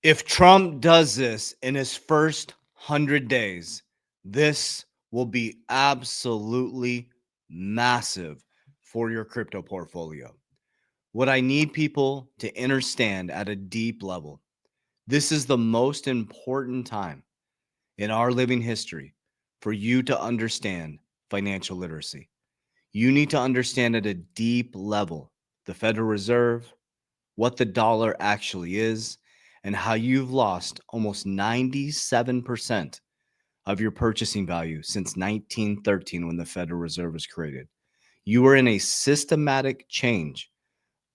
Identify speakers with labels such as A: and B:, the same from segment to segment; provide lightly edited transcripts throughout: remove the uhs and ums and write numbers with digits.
A: If Trump does this in his first 100 days, this will be absolutely massive for your crypto portfolio. What I need people to understand at a deep level, this is the most important time in our living history for you to understand financial literacy. You need to understand at a deep level the Federal Reserve, what the dollar actually is, and how you've lost almost 97% of your purchasing value since 1913 when the Federal Reserve was created. You are in a systematic change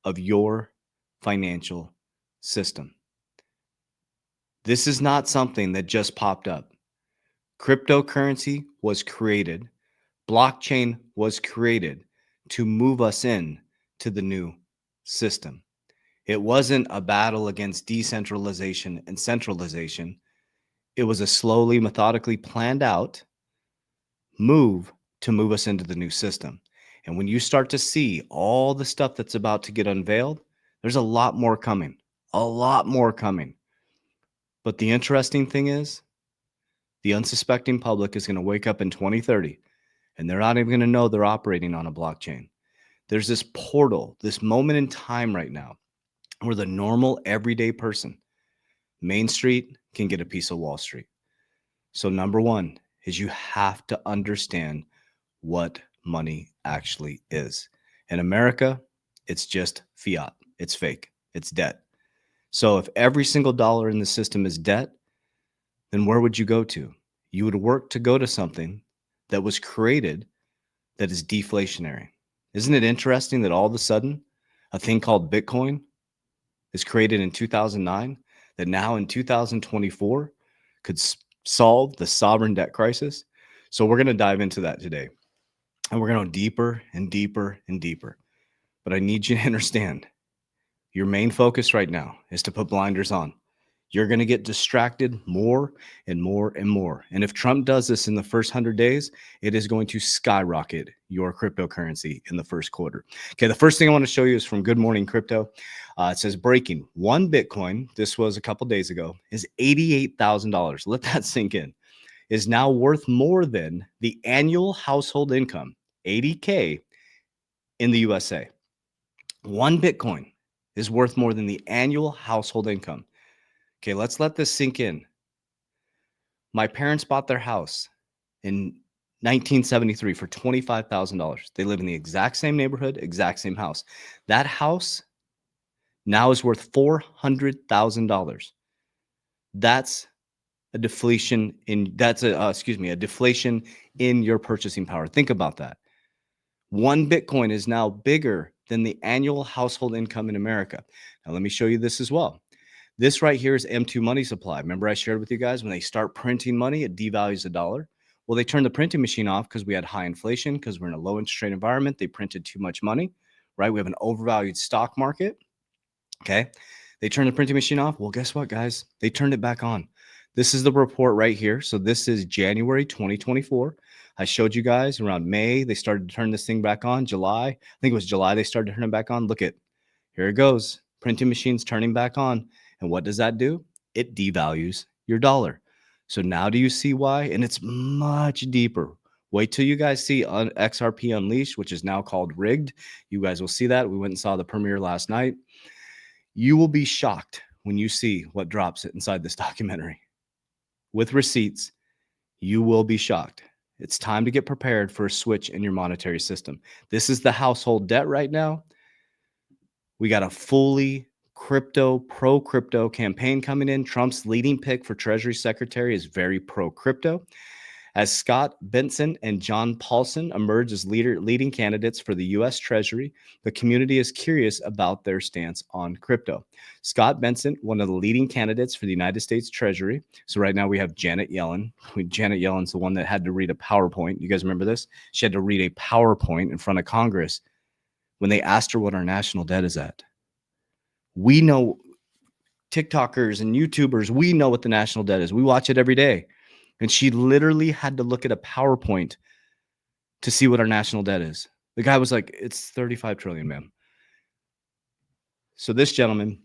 A: of your financial system. This is not something that just popped up. Cryptocurrency was created, blockchain was created to move us in to the new system. It wasn't a battle against decentralization and centralization. It was a slowly, methodically planned out move to move us into the new system. And when you start to see all the stuff that's about to get unveiled, there's a lot more coming, a lot more coming. But the interesting thing is, the unsuspecting public is going to wake up in 2030 and they're not even going to know they're operating on a blockchain. There's this portal, this moment in time right now where the normal everyday person, Main Street, can get a piece of Wall Street. So, number one is you have to understand what money actually is. In America, it's just fiat, it's fake, it's debt. So, if every single dollar in the system is debt, then where would you go to? You would work to go to something that was created that is deflationary. Isn't it interesting that all of a sudden a thing called Bitcoin is created in 2009 that now in 2024 could solve the sovereign debt crisis? So we're going to dive into that today. And we're going to go deeper and deeper and deeper. But I need you to understand your main focus right now is to put blinders on. You're going to get distracted more and more and more. And if Trump does this in the first 100 days, it is going to skyrocket your cryptocurrency in the first quarter. Okay, the first thing I want to show you is from Good Morning Crypto. It says breaking: one Bitcoin, this was a couple days ago, is $88,000. Let that sink in. Is now worth more than the annual household income, 80K, in the USA. One Bitcoin is worth more than the annual household income. Okay, let's let this sink in. My parents bought their house in 1973 for $25,000. They live in the exact same neighborhood, exact same house. That house now is worth $400,000. That's a deflation a deflation in your purchasing power. Think about that. One Bitcoin is now bigger than the annual household income in America. Now, let me show you this as well. This right here is M2 money supply. Remember I shared with you guys when they start printing money, it devalues the dollar. Well, they turned the printing machine off because we had high inflation, because we're in a low interest rate environment. They printed too much money, right? We have an overvalued stock market. Okay. They turned the printing machine off. Well, guess what, guys? They turned it back on. This is the report right here. So this is January 2024. I showed you guys around May, they started to turn this thing back on. July, I think it was July, they started to turn it back on. Look at, here it goes. Printing machines turning back on. And what does that do? It devalues your dollar. So now do you see why? And it's much deeper. Wait till you guys see XRP Unleashed, which is now called Rigged. You guys will see that. We went and saw the premiere last night. You will be shocked when you see what drops inside this documentary. With receipts, you will be shocked. It's time to get prepared for a switch in your monetary system. This is the household debt right now. We got a fully pro-crypto campaign coming in. Trump's leading pick for Treasury Secretary is very pro-crypto. As Scott Bentsen and John Paulson emerge as leading candidates for the U.S. Treasury, the community is curious about their stance on crypto. Scott Bentsen, one of the leading candidates for the United States Treasury. So right now we have Janet Yellen. Janet Yellen's the one that had to read a PowerPoint. You guys remember this? She had to read a PowerPoint in front of Congress when they asked her what our national debt is at. We know, TikTokers and YouTubers, we know what the national debt is. We watch it every day. And she literally had to look at a PowerPoint to see what our national debt is. The guy was like, it's 35 trillion, ma'am. So this gentleman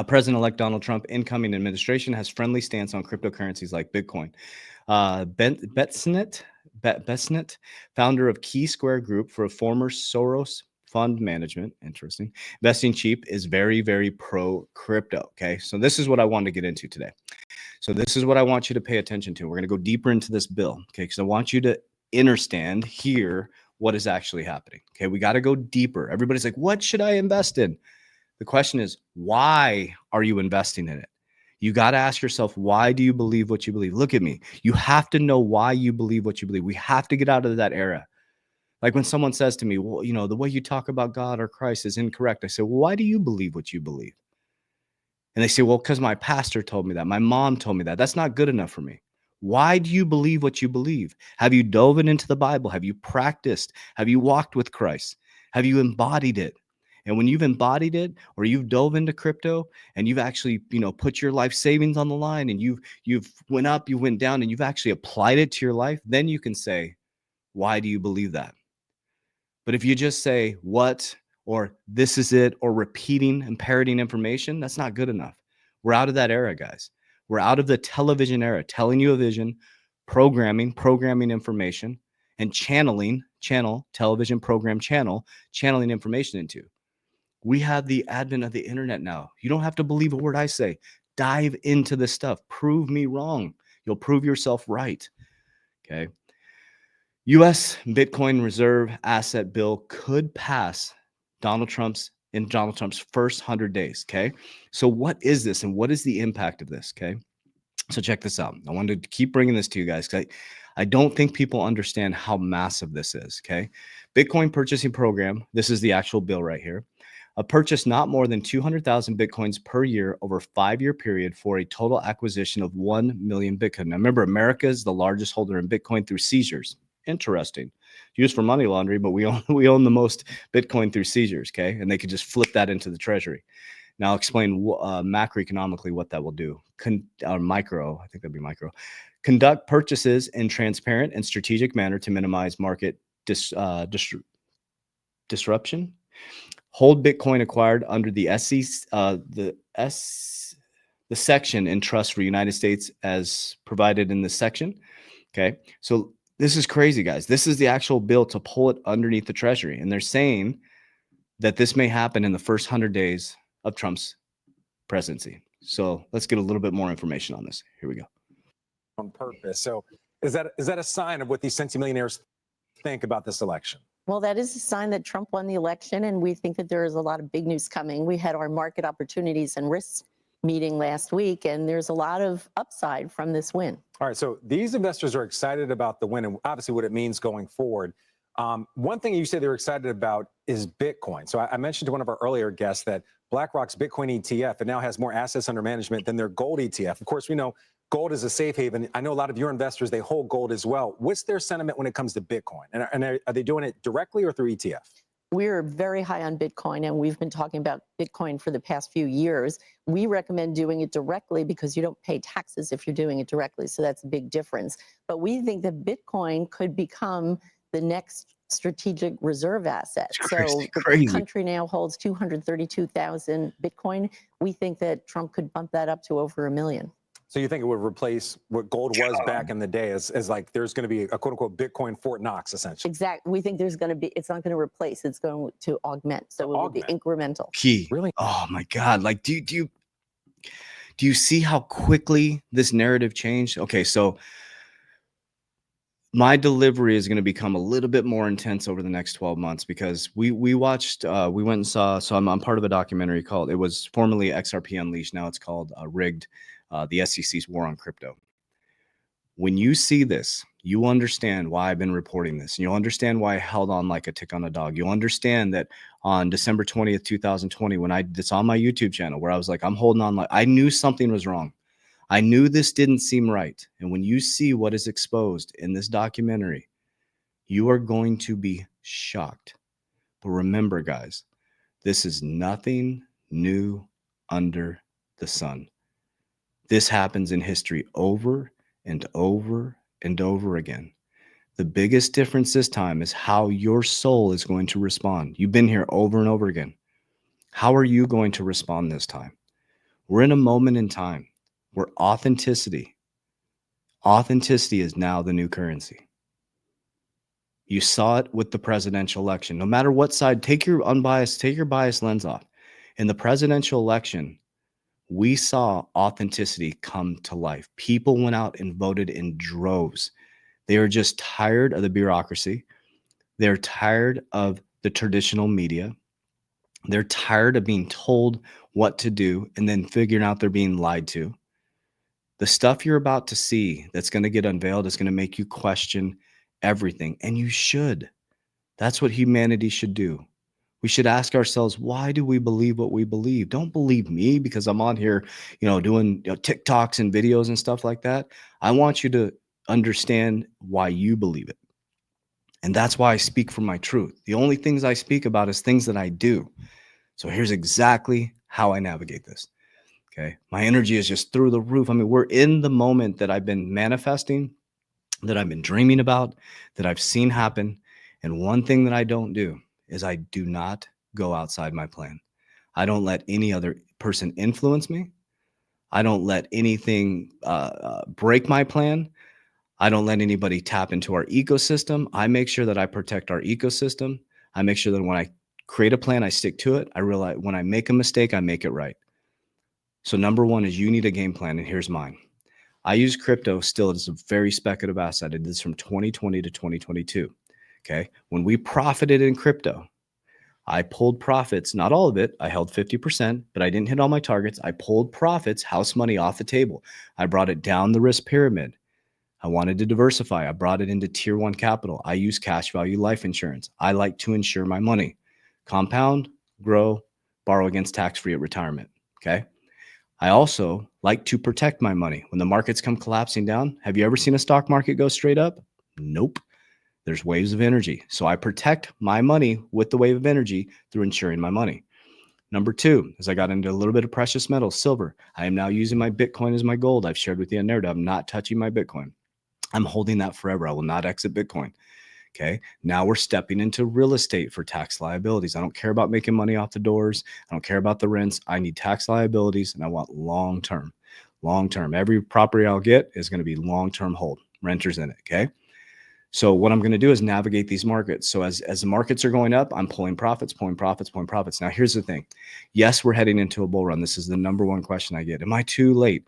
A: President-elect Donald Trump incoming administration has friendly stance on cryptocurrencies like Bitcoin. Betsnet, founder of Key Square Group for a former Soros fund management, interesting, investing cheap, is very, very pro crypto. Okay, so this is what I wanted to get into today. So this is what I want you to pay attention to. We're going to go deeper into this bill, okay? Because I want you to understand, hear what is actually happening. Okay, we got to go deeper. Everybody's like, what should I invest in? The question is, why are you investing in it? You got to ask yourself, why do you believe what you believe? Look at me. You have to know why you believe what you believe. We have to get out of that era. Like when someone says to me, well, you know, the way you talk about God or Christ is incorrect. I say, well, why do you believe what you believe? And they say, well, because my pastor told me that. My mom told me that. That's not good enough for me. Why do you believe what you believe? Have you dove into the Bible? Have you practiced? Have you walked with Christ? Have you embodied it? And when you've embodied it, or you've dove into crypto and you've actually, you know, put your life savings on the line, and you've went up, you went down, and you've actually applied it to your life, then you can say, why do you believe that? But if you just say what, or this is it, or repeating and parroting information, that's not good enough. We're out of that era, guys. We're out of the television era, telling you a vision, programming information, and channeling information into. We have the advent of the internet now. You don't have to believe a word I say. Dive into this stuff. Prove me wrong. You'll prove yourself right. Okay. U.S. Bitcoin reserve asset bill could pass Donald Trump's first 100 days. Okay. So what is this, and what is the impact of this? Okay. So check this out. I wanted to keep bringing this to you guys because I don't think people understand how massive this is. Okay. Bitcoin purchasing program. This is the actual bill right here. A purchase not more than 200,000 Bitcoins per year over a 5-year period for a total acquisition of 1 million Bitcoin. Now, remember, America is the largest holder in Bitcoin through seizures. Interesting. Used for money laundering, but we own the most Bitcoin through seizures, okay? And they could just flip that into the treasury. Now I'll explain macroeconomically what that will do. Micro, I think that'd be micro. Conduct purchases in transparent and strategic manner to minimize market disruption. Hold Bitcoin acquired under the the section in trust for United States as provided in this section. Okay, so this is crazy, guys. This is the actual bill to pull it underneath the Treasury, and they're saying that this may happen in the first 100 days of Trump's presidency. So let's get a little bit more information on this. Here we go.
B: On purpose. So is that a sign of what these centimillionaires think about this election?
C: Well, that is a sign that Trump won the election, and we think that there is a lot of big news coming. We had our market opportunities and risks meeting last week, and there's a lot of upside from this win.
B: All right, so these investors are excited about the win and obviously what it means going forward. One thing you say they're excited about is Bitcoin. So I mentioned to one of our earlier guests that BlackRock's Bitcoin ETF, it now has more assets under management than their gold ETF. Of course, we know gold is a safe haven. I know a lot of your investors, they hold gold as well. What's their sentiment when it comes to Bitcoin? And are they doing it directly or through ETF?
C: We're very high on Bitcoin, and we've been talking about Bitcoin for the past few years. We recommend doing it directly because you don't pay taxes if you're doing it directly. So that's a big difference. But we think that Bitcoin could become the next strategic reserve asset. So the country now holds 232,000 Bitcoin. We think that Trump could bump that up to over 1 million.
B: So you think it would replace what gold was back in the day as like there's going to be a quote unquote Bitcoin Fort Knox, essentially?
C: Exactly. We think there's going to be, it's not going to replace, it's going to augment. So it will be incremental.
A: Key.
B: Really?
A: Oh my God. Like, do you see how quickly this narrative changed? Okay, so my delivery is going to become a little bit more intense over the next 12 months because we watched, we went and saw, so I'm part of a documentary called, it was formerly XRP Unleashed. Now it's called Rigged, the SEC's War on Crypto. When you see this, you understand why I've been reporting this, and you'll understand why I held on like a tick on a dog. You'll understand that on December 20th, 2020, when it's on my YouTube channel where I was like, I'm holding on, like I knew something was wrong. I knew this didn't seem right. And when you see what is exposed in this documentary, you are going to be shocked. But remember, guys, this is nothing new under the sun. This happens in history over and over and over again. The biggest difference this time is how your soul is going to respond. You've been here over and over again. How are you going to respond this time? We're in a moment in time where authenticity is now the new currency. You saw it with the presidential election. No matter what side, take your biased lens off. In the presidential election, we saw authenticity come to life. People went out and voted in droves. They are just tired of the bureaucracy. They're tired of the traditional media. They're tired of being told what to do and then figuring out they're being lied to. The stuff you're about to see that's going to get unveiled is going to make you question everything. And you should. That's what humanity should do. We should ask ourselves, why do we believe what we believe? Don't believe me because I'm on here, doing TikToks and videos and stuff like that. I want you to understand why you believe it. And that's why I speak from my truth. The only things I speak about is things that I do. So here's exactly how I navigate this. Okay. My energy is just through the roof. I mean, we're in the moment that I've been manifesting, that I've been dreaming about, that I've seen happen. And one thing that I don't do is I do not go outside my plan. I don't let any other person influence me. I don't let anything break my plan. I don't let anybody tap into our ecosystem. I make sure that I protect our ecosystem. I make sure that when I create a plan, I stick to it. I realize when I make a mistake, I make it right. So number one is you need a game plan, and here's mine. I use crypto still as a very speculative asset. I did this from 2020 to 2022. Okay. When we profited in crypto, I pulled profits, not all of it. I held 50%, but I didn't hit all my targets. I pulled profits, house money off the table. I brought it down the risk pyramid. I wanted to diversify. I brought it into tier 1 capital. I use cash value life insurance. I like to insure my money. Compound, grow, borrow against tax-free at retirement. Okay. I also like to protect my money. When the markets come collapsing down, have you ever seen a stock market go straight up? Nope. There's waves of energy. So I protect my money with the wave of energy through insuring my money. Number two, as I got into a little bit of precious metals, silver, I am now using my Bitcoin as my gold. I've shared with you a narrative. I'm not touching my Bitcoin. I'm holding that forever. I will not exit Bitcoin. Okay. Now we're stepping into real estate for tax liabilities. I don't care about making money off the doors. I don't care about the rents. I need tax liabilities and I want long-term. Every property I'll get is going to be long-term hold. Renters in it. Okay. So what I'm going to do is navigate these markets. So as the markets are going up, I'm pulling profits. Now here's the thing. Yes, we're heading into a bull run. This is the number one question I get. Am I too late?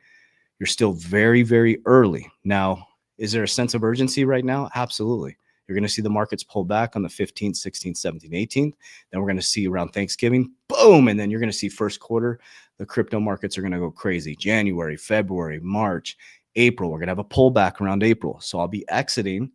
A: You're still very, very early. Now, is there a sense of urgency right now? Absolutely. You're going to see the markets pull back on the 15th, 16th, 17th, 18th. Then we're going to see around Thanksgiving, boom. And then you're going to see first quarter, the crypto markets are going to go crazy. January, February, March, April. We're going to have a pullback around April. So I'll be exiting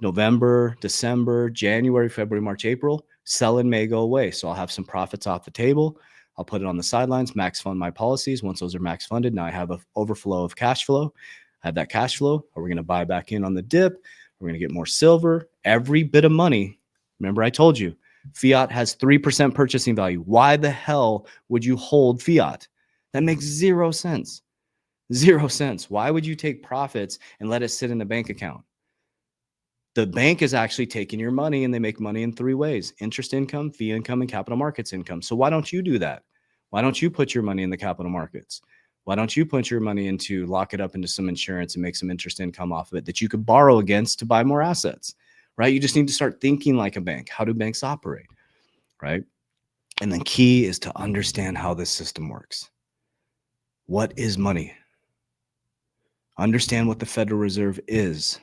A: November, December, January, February, March, April. Selling may go away. So I'll have some profits off the table. I'll put it on the sidelines, max fund my policies. Once those are max funded, now I have an overflow of cash flow. I have that cash flow. Are we going to buy back in on the dip? We're going to get more silver. Every bit of money. Remember, I told you, fiat has 3% purchasing value. Why the hell would you hold fiat? That makes 0 sense. 0 cents. Why would you take profits and let it sit in a bank account? The bank is actually taking your money, and they make money in 3 ways: interest income, fee income, and capital markets income. So why don't you do that? Why don't you put your money in the capital markets? Why don't you put your money into, lock it up into some insurance and make some interest income off of it that you could borrow against to buy more assets, right? You just need to start thinking like a bank. How do banks operate, right? And the key is to understand how this system works. What is money? Understand what the Federal Reserve is.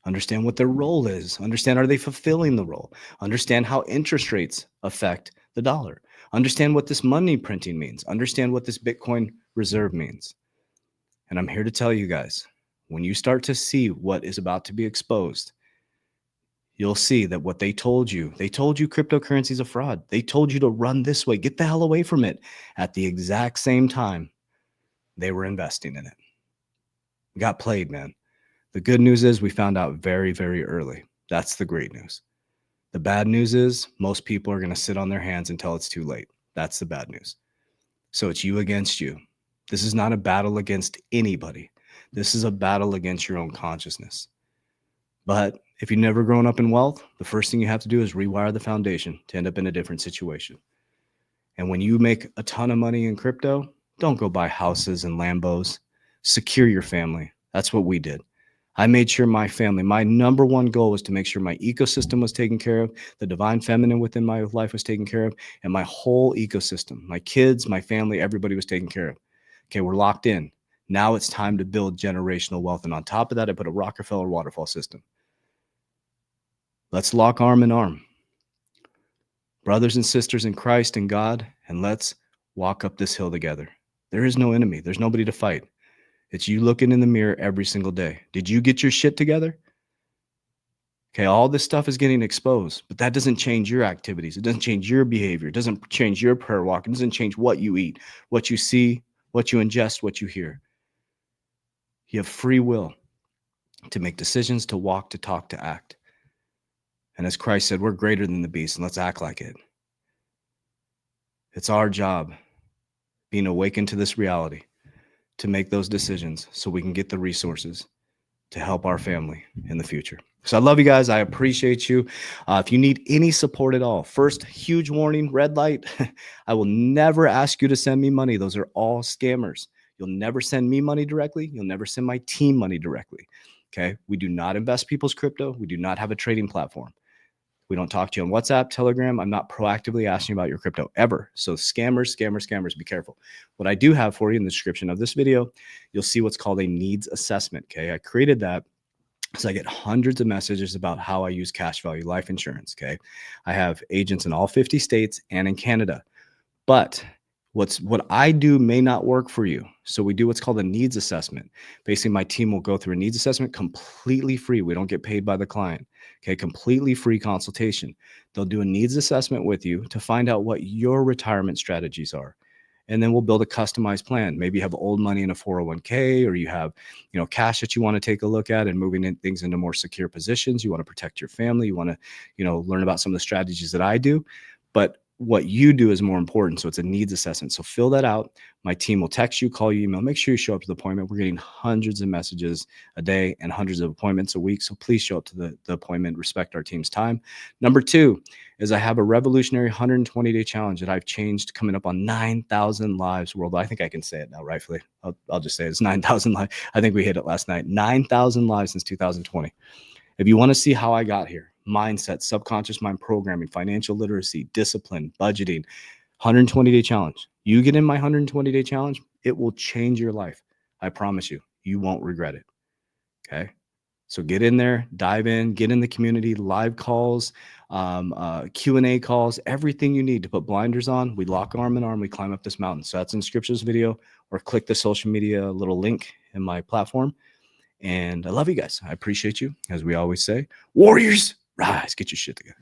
A: Understand what their role is. Understand, are they fulfilling the role? Understand how interest rates affect the dollar. Understand what this money printing means. Understand what this Bitcoin reserve means. And I'm here to tell you guys, when you start to see what is about to be exposed, you'll see that what they told you cryptocurrency is a fraud. They told you to run this way, get the hell away from it. At the exact same time, they were investing in it. Got played, man. The good news is we found out very, very early. That's the great news. The bad news is most people are going to sit on their hands until it's too late. That's the bad news. So it's you against you. This is not a battle against anybody. This is a battle against your own consciousness. But if you've never grown up in wealth, the first thing you have to do is rewire the foundation to end up in a different situation. And when you make a ton of money in crypto, Don't go buy houses and Lambos. Secure your family. That's what we did. I made sure my family, my number one goal was to make sure my ecosystem was taken care of, the divine feminine within my life was taken care of, and my whole ecosystem, my kids, my family, everybody was taken care of. Okay, we're locked in. Now it's time to build generational wealth. And on top of that, I put a Rockefeller waterfall system. Let's lock arm in arm. Brothers and sisters in Christ and God, and let's walk up this hill together. There is no enemy. There's nobody to fight. It's you looking in the mirror every single day. Did you get your shit together? Okay, all this stuff is getting exposed, but that doesn't change your activities. It doesn't change your behavior. It doesn't change your prayer walk. It doesn't change what you eat, what you see, what you ingest, what you hear. You have free will to make decisions, to walk, to talk, to act. And as Christ said, we're greater than the beast, and let's act like it. It's our job, being awakened to this reality, to make those decisions so we can get the resources to help our family in the future. So I love you guys. I appreciate you. If you need any support at all, first, huge warning, red light. I will never ask you to send me money. Those are all scammers. You'll never send me money directly. You'll never send my team money directly. Okay. We do not invest people's crypto. We do not have a trading platform. We don't talk to you on WhatsApp, Telegram. I'm not proactively asking about your crypto ever. So scammers, be careful. What I do have for you in the description of this video, you'll see what's called a needs assessment. Okay. I created that so I get hundreds of messages about how I use cash value life insurance. Okay. I have agents in all 50 states and in Canada, but what I do may not work for you. So we do what's called a needs assessment. Basically, my team will go through a needs assessment completely free. We don't get paid by the client. Okay, completely free consultation. They'll do a needs assessment with you to find out what your retirement strategies are. And then we'll build a customized plan. Maybe you have old money in a 401k, or you have, cash that you want to take a look at and moving things into more secure positions. You want to protect your family. You want to, learn about some of the strategies that I do. But what you do is more important. So it's a needs assessment. So fill that out. My team will text you, call you, email. Make sure you show up to the appointment. We're getting hundreds of messages a day and hundreds of appointments a week. So please show up to the appointment. Respect our team's time. Number 2 is I have a revolutionary 120-day challenge that I've changed, coming up on 9,000 lives worldwide. I think I can say it now, rightfully. I'll just say it's 9,000 lives. I think we hit it last night. 9,000 lives since 2020. If you want to see how I got here, mindset, subconscious mind programming, financial literacy, discipline, budgeting, 120-day challenge. You get in my 120-day challenge, it will change your life. I promise you, you won't regret it. Okay. So get in there, dive in, get in the community, live calls, Q&A calls, everything you need to put blinders on. We lock arm in arm, we climb up this mountain. So that's in Scripture's video, or click the social media little link in my platform. And I love you guys. I appreciate you. As we always say, warriors, rise, get your shit together.